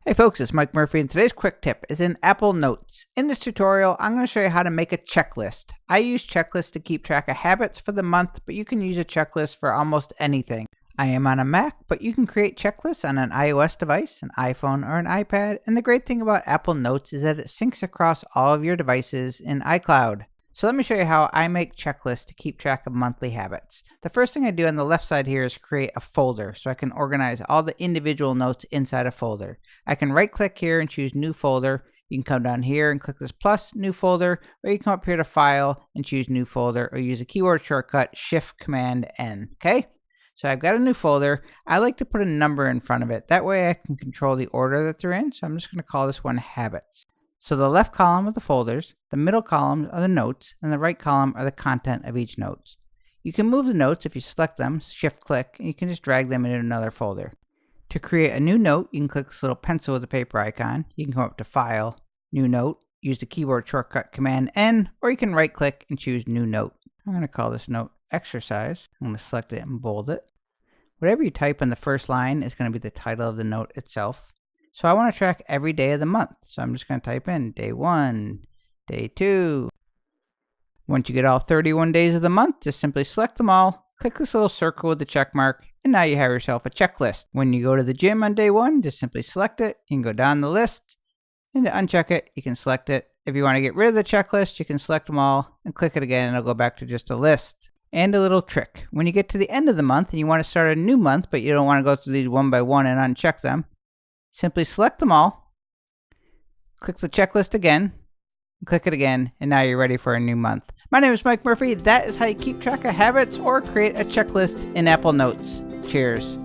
Hey folks, it's Mike Murphy, and today's quick tip is in Apple Notes. In this tutorial, I'm going to show you how to make a checklist. I use checklists to keep track of habits for the month, but you can use a checklist for almost anything. I am on a Mac, but you can create checklists on an iOS device, an iPhone, or an iPad, and the great thing about Apple Notes is that it syncs across all of your devices in iCloud. So let me show you how I make checklists to keep track of monthly habits. The first thing I do on the left side here is create a folder so I can organize all the individual notes inside a folder. I can right click here and choose new folder. You can come down here and click this plus new folder, or you can come up here to file and choose new folder, or use a keyboard shortcut Shift Command N. Okay? So I've got a new folder. I like to put a number in front of it. That way I can control the order that they're in. So I'm just going to call this one habits. So the left column are the folders, the middle column are the notes, and the right column are the content of each note. You can move the notes if you select them, shift click, and you can just drag them into another folder. To create a new note, you can click this little pencil with the paper icon. You can come up to File, New Note, use the keyboard shortcut Command N, or you can right click and choose New Note. I'm going to call this note Exercise. I'm going to select it and bold it. Whatever you type in the first line is going to be the title of the note itself. So I want to track every day of the month. So I'm just going to type in day 1, day 2. Once you get all 31 days of the month, just simply select them all, click this little circle with the check mark, and now you have yourself a checklist. When you go to the gym on day 1, just simply select it. You can go down the list, and to uncheck it, you can select it. If you want to get rid of the checklist, you can select them all and click it again, and it'll go back to just a list. And a little trick. When you get to the end of the month and you want to start a new month, but you don't want to go through these one by one and uncheck them, simply select them all, click the checklist again, and click it again, and now you're ready for a new month. My name is Mike Murphy. That is how you keep track of habits or create a checklist in Apple Notes. Cheers.